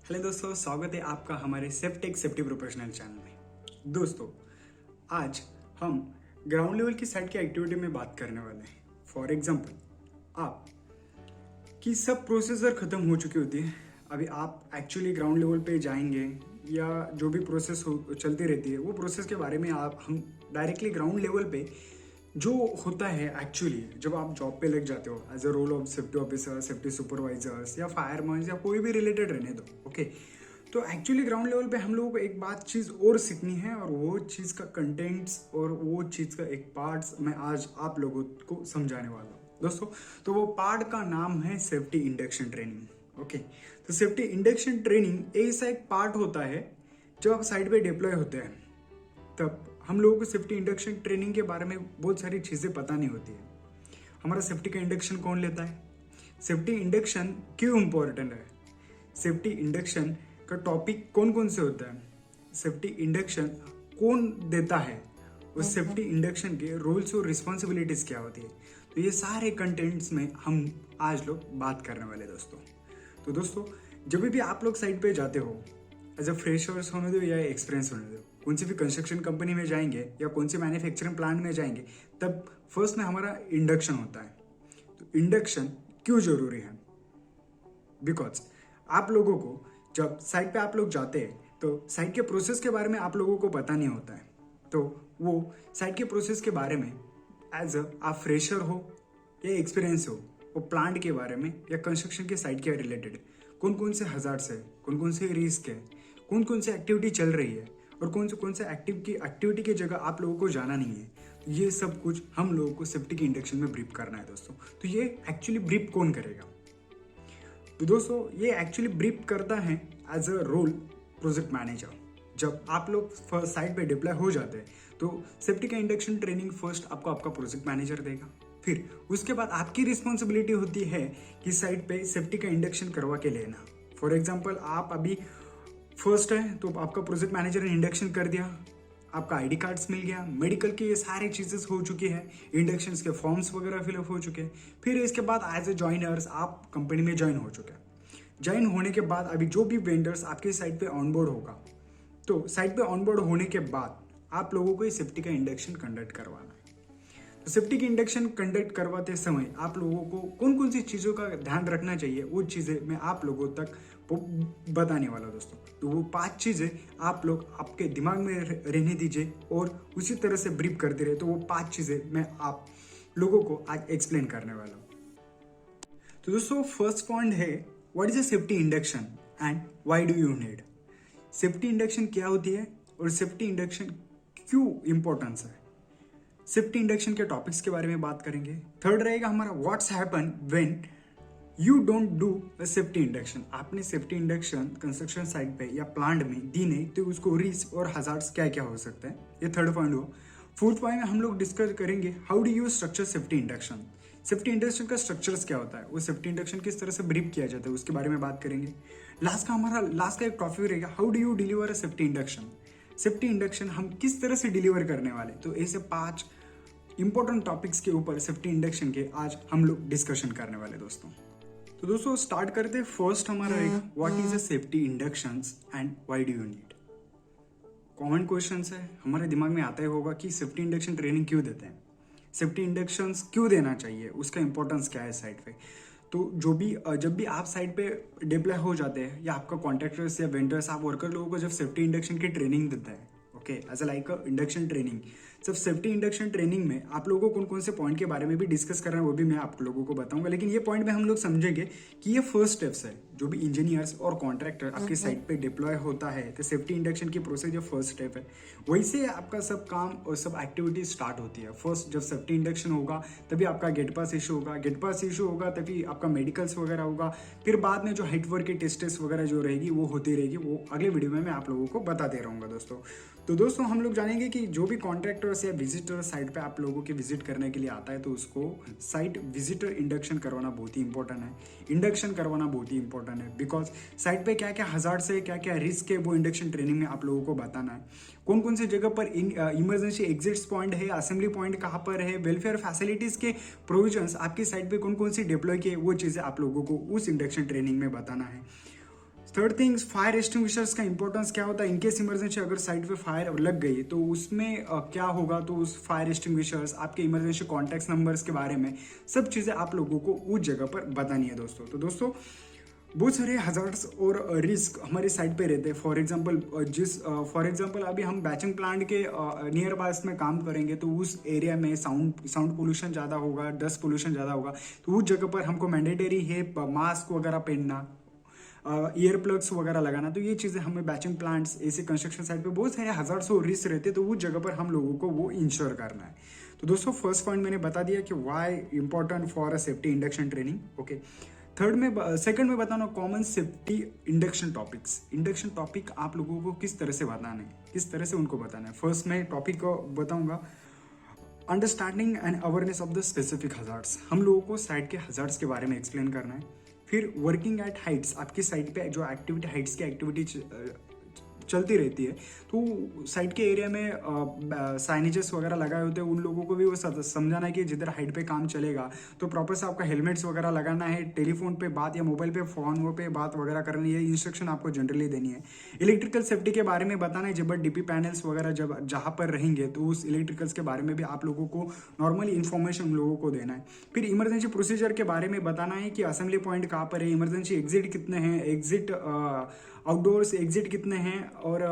Hello दोस्तों, स्वागत है आपका हमारे सेफ्टेक सेफ्टी प्रोफेशनल चैनल में। दोस्तों, आज हम ग्राउंड लेवल की साइड की एक्टिविटी में बात करने वाले हैं। फॉर एग्जांपल, आप की सब प्रोसेसर ख़त्म हो चुकी होती है, अभी आप एक्चुअली ग्राउंड लेवल पे जाएंगे या जो भी प्रोसेस चलती रहती है वो प्रोसेस के बारे में हम डायरेक्टली ग्राउंड लेवल पे जो होता है एक्चुअली जब आप जॉब पे लग जाते हो as a role of safety officer, safety supervisors या फायरमैन या कोई भी रिलेटेड रहने दो, ओके। तो एक्चुअली ग्राउंड लेवल पे हम लोगों को एक बात चीज़ और सीखनी है और वो चीज़ का कंटेंट्स और वो चीज़ का एक पार्ट्स मैं आज आप लोगों को समझाने वाला हूँ दोस्तों। तो वो पार्ट का नाम है सेफ्टी इंडक्शन ट्रेनिंग, ओके। तो सेफ्टी इंडक्शन ट्रेनिंग ऐसा एक पार्ट होता है जब आप साइड पे डिप्लॉय होते हैं, तब हम लोगों को सेफ्टी इंडक्शन ट्रेनिंग के बारे में बहुत सारी चीज़ें पता नहीं होती है। हमारा सेफ्टी का इंडक्शन कौन लेता है, सेफ्टी इंडक्शन क्यों इम्पोर्टेंट है, सेफ्टी इंडक्शन का टॉपिक कौन कौन से होता है, सेफ्टी इंडक्शन कौन देता है, उस सेफ्टी इंडक्शन के रोल्स और रिस्पॉन्सिबिलिटीज़ क्या होती है। तो ये सारे कंटेंट्स में हम आज लोग बात करने वाले दोस्तों। तो दोस्तों, जब भी आप लोग साइट पे जाते हो एज अ फ्रेशर्स होने दो या एक्सपीरियंस होने दो, कौन सी भी कंस्ट्रक्शन कंपनी में जाएंगे या कौन सी मैन्युफैक्चरिंग प्लांट में जाएंगे, तब फर्स्ट में हमारा इंडक्शन होता है। तो इंडक्शन क्यों जरूरी है? बिकॉज आप लोगों को जब साइट पे आप लोग जाते हैं तो साइट के प्रोसेस के बारे में आप लोगों को पता नहीं होता है। तो वो साइट के प्रोसेस के बारे में एज अ आप फ्रेशर हो या एक्सपीरियंस हो, वो प्लांट के बारे में या कंस्ट्रक्शन के साइट के रिलेटेड कौन कौन से हजार्ड्स है, कौन कौन से रिस्क है, कौन कौन से एक्टिविटी चल रही है और कौन से एक्टिविटी की जगह आप लोगों को जाना नहीं है, ये सब कुछ हम लोगों को सेफ्टी के इंडक्शन में ब्रीफ करना है दोस्तों। तो ये एक्चुअली ब्रीफ कौन करेगा? तो दोस्तों, ये एक्चुअली ब्रीफ करता है as a role project manager. जब आप लोग साइट पे डिप्लॉय हो जाते हैं तो सेफ्टी का इंडक्शन ट्रेनिंग फर्स्ट आपको आपका प्रोजेक्ट मैनेजर देगा। फिर उसके बाद आपकी रिस्पॉन्सिबिलिटी होती है कि साइट पे सेफ्टी का इंडक्शन करवा के लेना। फॉर एग्जांपल, आप अभी फर्स्ट है तो आपका प्रोजेक्ट मैनेजर ने इंडक्शन कर दिया, आपका आईडी कार्ड्स मिल गया, मेडिकल की ये सारी चीज़ें हो चुकी है, इंडक्शंस के फॉर्म्स वगैरह फिलअप हो चुके हैं। फिर इसके बाद एज ए जॉइनर्स आप कंपनी में ज्वाइन हो चुके हैं। ज्वाइन होने के बाद अभी जो भी वेंडर्स आपके साइट पे ऑनबोर्ड होगा, तो साइट पे ऑनबोर्ड होने के बाद आप लोगों को ये सेफ्टी का इंडक्शन कंडक्ट करवाना है। तो सेफ्टी की इंडक्शन कंडक्ट करवाते समय आप लोगों को कौन कौन सी चीज़ों का ध्यान रखना चाहिए, वो चीज़ें मैं आप लोगों तक बताने वाला दोस्तों। तो वो 5 चीज़ें आप लोग आपके दिमाग में रहने दीजिए और उसी तरह से ब्रीफ करते रहे। तो वो 5 चीज़ें मैं आप लोगों को आज एक्सप्लेन करने वाला हूँ। तो दोस्तों, फर्स्ट पॉइंट है what is a safety induction and why do you need. Safety induction क्या होती है और सेफ्टी इंडक्शन क्यों इंपॉर्टेंस है। सेफ्टी इंडक्शन के टॉपिक्स के बारे में बात करेंगे। थर्ड रहेगा हमारा what's happen when you don't do a safety induction. आपने सेफ्टी इंडक्शन कंस्ट्रक्शन साइट पे या प्लांट में दी नहीं तो उसको रिस्क और हजार्ड्स क्या क्या हो सकते हैं, ये थर्ड पॉइंट हो। फोर्थ पॉइंट में हम लोग डिस्कस करेंगे how do you structure safety induction. Safety induction का स्ट्रक्चर्स क्या होता है, वो सेफ्टी इंडक्शन किस तरह से ब्रीफ किया जाता है उसके बारे में बात करेंगे। लास्ट का एक टॉपिक रहेगा how do you deliver a safety induction. Safety induction हम किस तरह से डिलीवर करने वाले, तो ऐसे 5 इंपॉर्टेंट टॉपिक्स के ऊपर सेफ्टी इंडक्शन के आज हम लोग डिस्कशन करने वाले दोस्तों। तो दोस्तों, स्टार्ट करते हैं। फर्स्ट हमारा रहेगा what is a safety inductions and why do you need. Common question है, हमारे दिमाग में आता ही होगा कि सेफ्टी इंडक्शन ट्रेनिंग क्यों देते हैं, सेफ्टी इंडक्शंस क्यों देना चाहिए, उसका इंपॉर्टेंस क्या है साइट पे। तो जब भी आप साइट पे डिप्लॉय हो जाते हैं या आपका कॉन्ट्रैक्टर्स या वेंडर्स, आप वर्कर लोगों को जब सेफ्टी इंडक्शन की ट्रेनिंग देता है, okay, as a like a induction training. सब सेफ्टी इंडक्शन ट्रेनिंग में आप लोगों को कौन कौन से पॉइंट के बारे में भी डिस्कस करना है वो भी मैं आप लोगों को बताऊंगा। लेकिन ये पॉइंट में हम लोग समझेंगे कि ये फर्स्ट स्टेप्स है। जो भी इंजीनियर्स और कॉन्ट्रैक्टर आपकी साइट पे डिप्लॉय होता है तो सेफ्टी इंडक्शन की प्रोसेस जो फर्स्ट स्टेप है, वहीं से आपका सब काम और सब एक्टिविटी स्टार्ट होती है। फर्स्ट जब सेफ्टी इंडक्शन होगा तभी आपका गेट पास इशू होगा, गेट पास इशू होगा तभी आपका मेडिकल्स वगैरह होगा। फिर बाद में जो हाइट वर्क की टेस्टेस वगैरह जो रहेगी वो होती रहेगी, वो अगले वीडियो में मैं आप लोगों को बताते रहूँगा दोस्तों। तो दोस्तों, हम लोग जानेंगे कि जो भी कॉन्ट्रैक्टर्स या विजिटर साइट पे आप लोगों के विजिट करने के लिए आता है तो उसको साइट विजिटर इंडक्शन करवाना बहुत ही इंपॉर्टेंट है। इंडक्शन करवाना बहुत ही इंपॉर्टेंट है बिकॉज साइट पे क्या क्या हजार्ड्स है, क्या क्या रिस्क है, वो इंडक्शन ट्रेनिंग में आप लोगों को बताना है। कौन कौन सी जगह पर इमरजेंसी एग्जिट्स पॉइंट है, असेंबली पॉइंट कहाँ पर है, वेलफेयर फैसिलिटीज के प्रोविजंस आपकी साइट पे कौन कौन सी डिप्लॉय किए, वो चीज़ें आप लोगों को उस इंडक्शन ट्रेनिंग में बताना है। थर्ड थिंग्स, फायर एक्सटिंग्विशर्स का इंपॉर्टेंस क्या होता है, इनकेस इमरजेंसी अगर साइड पे फायर लग गई तो उसमें क्या होगा, तो उस फायर एक्सटिंग्विशर्स, आपके इमरजेंसी कॉन्टैक्ट नंबर्स के बारे में सब चीज़ें आप लोगों को उस जगह पर बतानी है दोस्तों। तो दोस्तों बहुत सारे हजार्ड्स और रिस्क हमारी साइड पे रहते हैं। फॉर एग्जांपल अभी हम बैचिंग प्लांट के नियर पास में काम करेंगे तो उस एरिया में साउंड पोल्यूशन ज़्यादा होगा, डस्ट पोल्यूशन ज़्यादा होगा, तो उस जगह पर हमको मैंडेटरी है मास्क वगैरह पहनना, ईयर प्लग्स वगैरह लगाना। तो ये चीज़ें हमें बैचिंग प्लांट्स, ऐसे कंस्ट्रक्शन साइट पे बहुत सारे हजार्ड्स और रिस्क रहते हैं, तो उस जगह पर हम लोगों को वो इंश्योर करना है। तो दोस्तों फर्स्ट पॉइंट मैंने बता दिया कि why important for a safety induction training. Okay, second में बताना common safety induction topics. Induction topic आप लोगों को किस तरह से बताना है, किस तरह से उनको बताना है। फर्स्ट मैं टॉपिक को बताऊंगा understanding and awareness of the specific hazards. हम लोगों को साइट के हजार्ड्स के बारे में एक्सप्लेन करना है। फिर वर्किंग एट हाइट्स, आपकी साइट पे जो एक्टिविटी हाइट्स की एक्टिविटी चलती रहती है, तो साइट के एरिया में साइनेजेस वगैरह लगाए होते हैं, उन लोगों को भी वो समझाना है कि जिधर हाइट पे काम चलेगा तो प्रॉपर से आपका हेलमेट्स वगैरह लगाना है, टेलीफोन पे बात या मोबाइल पे फोन वो पे बात वगैरह करनी है, इंस्ट्रक्शन आपको जनरली देनी है। इलेक्ट्रिकल सेफ्टी के बारे में बताना है, जब डीपी पैनल्स वगैरह जब जहाँ पर रहेंगे तो उस इलेक्ट्रिकल्स के बारे में भी आप लोगों को नॉर्मली इन्फॉर्मेशन उन लोगों को देना है। फिर इमरजेंसी प्रोसीजर के बारे में बताना है कि असेंबली पॉइंट कहाँ पर है, इमरजेंसी एग्जिट कितने हैं, एग्जिट आउटडोर्स एग्जिट कितने हैं, और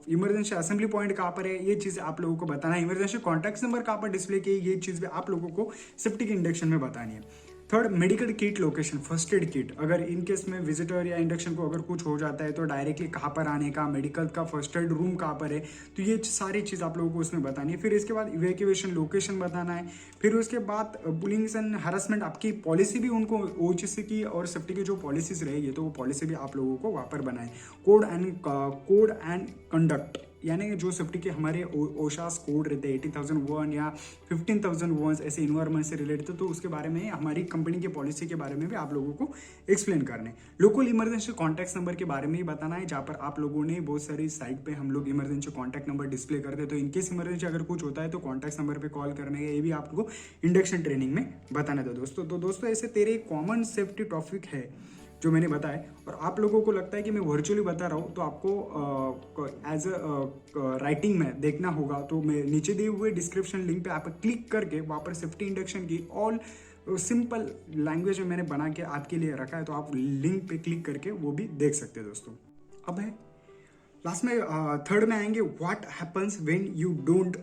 इमरजेंसी असेंबली पॉइंट कहाँ पर है, ये चीज़ आप लोगों को बताना है। इमरजेंसी कॉन्टैक्ट नंबर कहाँ पर डिस्प्ले किए, ये चीज़ भी आप लोगों को सेफ्टी के इंडक्शन में बतानी है। Third, medical kit location, first aid kit, अगर इन केस में विजिटर या इंडक्शन को अगर कुछ हो जाता है तो डायरेक्टली कहाँ पर आने का, मेडिकल का फर्स्ट एड रूम कहाँ पर है, तो ये सारी चीज़ आप लोगों को उसमें बतानी है। फिर इसके बाद इवैक्यूएशन लोकेशन बताना है। फिर उसके बाद बुलिंग एंड हरासमेंट, आपकी पॉलिसी भी उनको ओएचसी की और सेफ्टी की जो पॉलिसीज रहेगी तो वो पॉलिसी भी आप लोगों को वहाँ पर बनाए। कोड एंड कंडक्ट, यानी जो सेफ्टी के हमारे ओशास कोड रहते हैं 80,001 या 15,001 ऐसे इन्वायरमेंट से रिलेटेड, तो उसके बारे में हमारी कंपनी की पॉलिसी के बारे में भी आप लोगों को एक्सप्लेन करने। लोकल इमरजेंसी कॉन्टैक्ट नंबर के बारे में ही बताना है, जहाँ पर आप लोगों ने बहुत सारी साइट पे हम लोग इमरजेंसी कॉन्टैक्ट नंबर डिस्प्ले करते हैं, तो इनकेस इमरजेंसी अगर कुछ होता है तो कॉन्टैक्ट नंबर पर कॉल करने का, ये भी आपको इंडक्शन ट्रेनिंग में बताना था दोस्तों। तो दोस्तों ऐसे तेरे कॉमन सेफ्टी टॉपिक है जो मैंने बताया, और आप लोगों को लगता है कि मैं वर्चुअली बता रहा हूँ तो आपको एज अ राइटिंग में देखना होगा, तो मैं नीचे दिए हुए डिस्क्रिप्शन लिंक पे आप क्लिक करके वहाँ पर सेफ्टी इंडक्शन की ऑल सिंपल लैंग्वेज में मैंने बना के आपके लिए रखा है, तो आप लिंक पे क्लिक करके वो भी देख सकते हैं दोस्तों। अब है लास्ट में थर्ड में आएंगे, what happens when you don't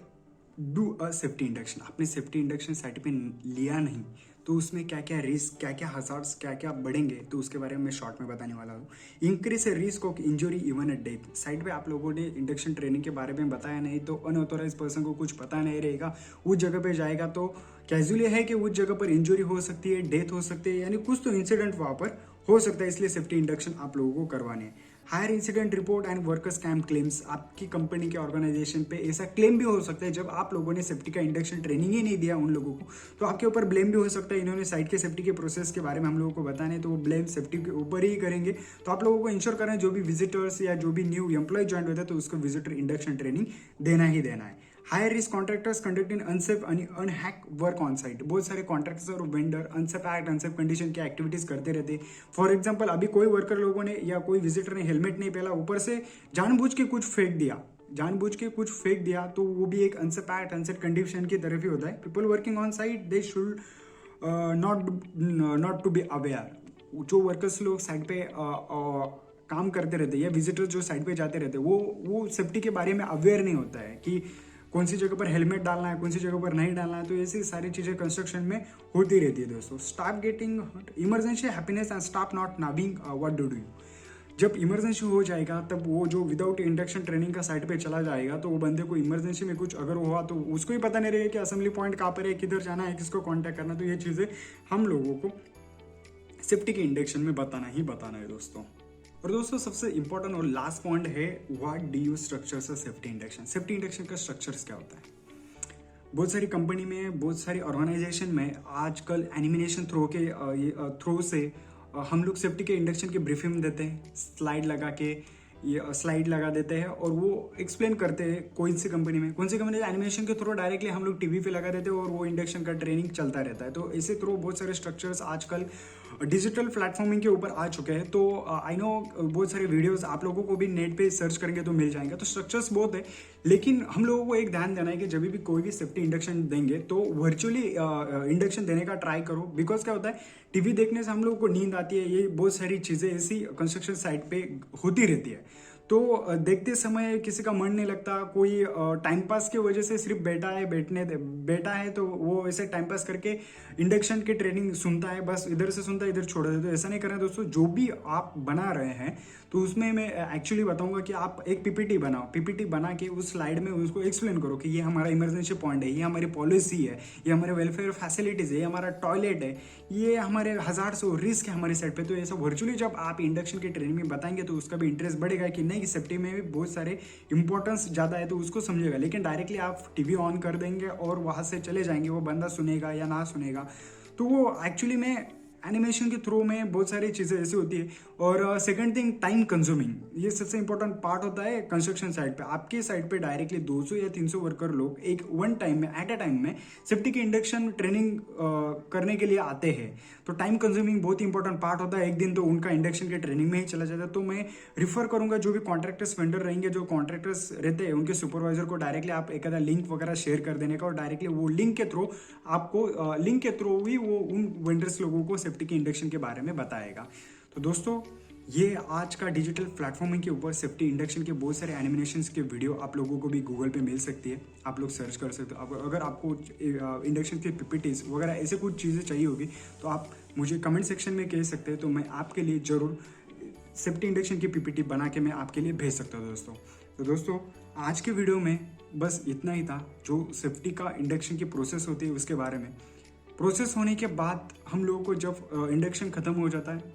do a safety induction. आपने सेफ्टी इंडक्शन साइट पे लिया नहीं तो उसमें क्या क्या रिस्क, क्या क्या हजार्ड्स, क्या क्या बढ़ेंगे, तो उसके बारे में मैं शॉर्ट में बताने वाला हूँ। Increase risk of injury even a death. Site पे आप लोगों ने इंडक्शन ट्रेनिंग के बारे में बताया नहीं तो अनऑथोराइज पर्सन को कुछ पता नहीं रहेगा, उस जगह पे जाएगा तो कैजुअली है कि उस जगह पर इंजरी हो सकती है, डेथ हो सकती है, यानी कुछ तो इंसिडेंट वहाँ पर हो सकता है, इसलिए सेफ्टी इंडक्शन आप लोगों को करवाने हैं। Higher incident report and workers comp claims, आपकी कंपनी के ऑर्गेनाइजेशन पे ऐसा क्लेम भी हो सकता है जब आप लोगों ने सेफ्टी का इंडक्शन ट्रेनिंग ही नहीं दिया उन लोगों को, तो आपके ऊपर ब्लेम भी हो सकता है। इन्होंने साइट के सेफ्टी के प्रोसेस के बारे में हम लोगों को बताने, तो वो ब्लेम सेफ्टी के ऊपर ही करेंगे। तो आप लोगों को इंश्योर करना है जो भी विजिटर्स या जो भी न्यू एम्प्लॉय ज्वाइन होता है तो उसको विजिटर इंडक्शन ट्रेनिंग देना ही देना है। Higher risk contractors conduct in unsafe अनहैक वर्क ऑन साइट। बहुत सारे कॉन्ट्रैक्टर्स और vendor unsafe act, unsafe condition की एक्टिविटीज करते रहते हैं। फॉर एग्जांपल अभी कोई वर्कर लोगों ने या कोई विजिटर ने हेलमेट नहीं पहना, ऊपर से जानबूझ के कुछ फेंक दिया, तो वो भी एक अनसेफ एक्ट, अनसेफ कंडीशन की तरफ ही होता है। People working on site they should not to be aware. जो वर्कर्स लोग साइट पे काम करते रहते हैं या विजिटर्स जो साइट पे जाते रहते हैं वो सेफ्टी के बारे में अवेयर नहीं होता है कि कौन सी जगह पर हेलमेट डालना है, कौन सी जगह पर नहीं डालना है। तो ऐसी सारी चीज़ें कंस्ट्रक्शन में होती रहती है दोस्तों। Staff getting emergency happiness and staff not knowing what do you. जब इमरजेंसी हो जाएगा तब वो जो विदाउट इंडक्शन ट्रेनिंग का साइट पे चला जाएगा तो वो बंदे को इमरजेंसी में कुछ अगर हुआ तो उसको ही पता नहीं रहेगा कि असेंबली पॉइंट कहाँ पर है, किधर जाना है, किसको कॉन्टैक्ट करना। तो ये चीज़ें हम लोगों को सेफ्टी के इंडक्शन में बताना है दोस्तों। और दोस्तों सबसे इंपॉर्टेंट और लास्ट पॉइंट है, what do you structures safety induction. Safety induction का स्ट्रक्चर्स क्या होता है। बहुत सारी कंपनी में, बहुत सारी ऑर्गेनाइजेशन में आजकल एनिमेशन थ्रो से हम लोग सेफ्टी के इंडक्शन की ब्रीफिंग देते हैं, स्लाइड लगा देते हैं और वो एक्सप्लेन करते हैं। कौन सी कंपनी में एनिमेशन के थ्रू डायरेक्टली हम लोग टीवी पे लगा देते हैं और वो इंडक्शन का ट्रेनिंग चलता रहता है। तो इसी थ्रू बहुत सारे स्ट्रक्चर्स आजकल डिजिटल प्लेटफॉर्मिंग के ऊपर आ चुके हैं। तो आई नो बहुत सारे वीडियोस आप लोगों को भी नेट पे सर्च करेंगे तो मिल जाएंगे। तो स्ट्रक्चर्स बहुत है, लेकिन हम लोगों को एक ध्यान देना है कि जब भी कोई भी सेफ्टी इंडक्शन देंगे तो वर्चुअली इंडक्शन देने का ट्राई करो। बिकॉज क्या होता है, टीवी देखने से हम लोगों को नींद आती है, ये बहुत सारी चीज़ें ऐसी कंस्ट्रक्शन साइट पे होती रहती है। तो देखते समय किसी का मन नहीं लगता, कोई टाइम पास की वजह से सिर्फ बैठा है तो वो ऐसे टाइम पास करके इंडक्शन की ट्रेनिंग सुनता है, बस इधर से सुनता है इधर छोड़ देता है। तो ऐसा नहीं करना दोस्तों। जो भी आप बना रहे हैं तो उसमें मैं एक्चुअली बताऊंगा कि आप एक पीपीटी बनाओ, पीपीटी बना के उस स्लाइड में उसको एक्सप्लेन करो कि ये हमारा इमरजेंसी पॉइंट है, ये हमारी पॉलिसी है, ये हमारे वेलफेयर फैसिलिटीज है, ये हमारा टॉयलेट है, ये हमारे हजार सौ रिस्क है हमारे साइड पे। तो ऐसा वर्चुअली जब आप इंडक्शन की ट्रेनिंग में बताएंगे तो उसका भी इंटरेस्ट बढ़ेगा कि नहीं, कि सेफ्टी में भी बहुत सारे इंपॉर्टेंस ज़्यादा है, तो उसको समझेगा। लेकिन डायरेक्टली आप टीवी ऑन कर देंगे और वहाँ से चले जाएंगे, वो बंदा सुनेगा या ना सुनेगा। तो वो एक्चुअली में एनिमेशन के थ्रू में बहुत सारी चीज़ें ऐसी होती है। और सेकंड थिंग, टाइम कंज्यूमिंग, ये सबसे इंपॉर्टेंट पार्ट होता है कंस्ट्रक्शन साइट पे। आपके साइट पे डायरेक्टली 200 या 300 वर्कर लोग एक वन टाइम में एट अ टाइम में सेफ्टी की इंडक्शन ट्रेनिंग करने के लिए आते हैं। तो टाइम कंज्यूमिंग बहुत इंपॉर्टेंट पार्ट होता है। एक दिन तो उनका इंडक्शन के ट्रेनिंग में ही चला जाता है। तो मैं रिफर करूंगा जो भी कॉन्ट्रैक्टर्स वेंडर रहेंगे, जो कॉन्ट्रैक्टर्स रहते हैं, उनके सुपरवाइजर को डायरेक्टली आप एक आधा लिंक वगैरह शेयर कर देने का, और डायरेक्टली वो लिंक के थ्रू आपको लिंक के थ्रू ही वो उन वेंडर्स लोगों को सेफ्टी की इंडक्शन के बारे में बताएगा। तो दोस्तों, ये आज का डिजिटल प्लेटफॉर्मिंग के ऊपर सेफ्टी इंडक्शन के बहुत सारे एनिमेशंस के वीडियो आप लोगों को भी गूगल पे मिल सकती है, आप लोग सर्च कर सकते हो। अगर आपको इंडक्शन के पीपीटीज वगैरह ऐसे कुछ चीज़ें चाहिए होगी तो आप मुझे कमेंट सेक्शन में कह सकते हैं, तो मैं आपके लिए ज़रूर सेफ्टी इंडक्शन की पीपीटी बना के मैं आपके लिए भेज सकता हूँ दोस्तों। तो दोस्तों, आज के वीडियो में बस इतना ही था, जो सेफ्टी का इंडक्शन की प्रोसेस होती है उसके बारे में। प्रोसेस होने के बाद हम लोगों को जब इंडक्शन ख़त्म हो जाता है,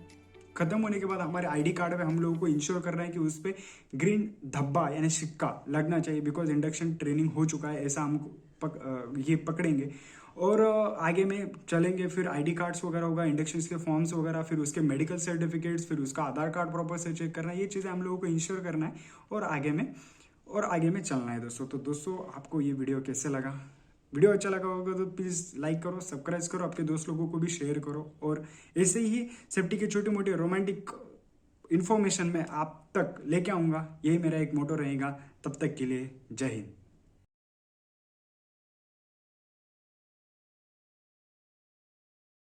ख़त्म होने के बाद हमारे आईडी कार्ड पे हम लोगों को इंश्योर करना है कि उस पर ग्रीन धब्बा यानी सिक्का लगना चाहिए, बिकॉज इंडक्शन ट्रेनिंग हो चुका है, ऐसा हम ये पकड़ेंगे। और आगे में चलेंगे, फिर आईडी कार्ड्स वगैरह होगा, इंडक्शन के फॉर्म्स वगैरह, फिर उसके मेडिकल सर्टिफिकेट्स, फिर उसका आधार कार्ड प्रॉपर से चेक करना है। ये चीज़ें हम लोगों को इंश्योर करना है और आगे में चलना है दोस्तों। तो दोस्तों, आपको ये वीडियो कैसे लगा? वीडियो अच्छा लगा होगा तो प्लीज़ लाइक करो, सब्सक्राइब करो, आपके दोस्त लोगों को भी शेयर करो। और ऐसे ही सेफ्टी के छोटे मोटे रोमांटिक इन्फॉर्मेशन मैं आप तक लेके आऊँगा, यही मेरा एक मोटो रहेगा। तब तक के लिए जय हिंद।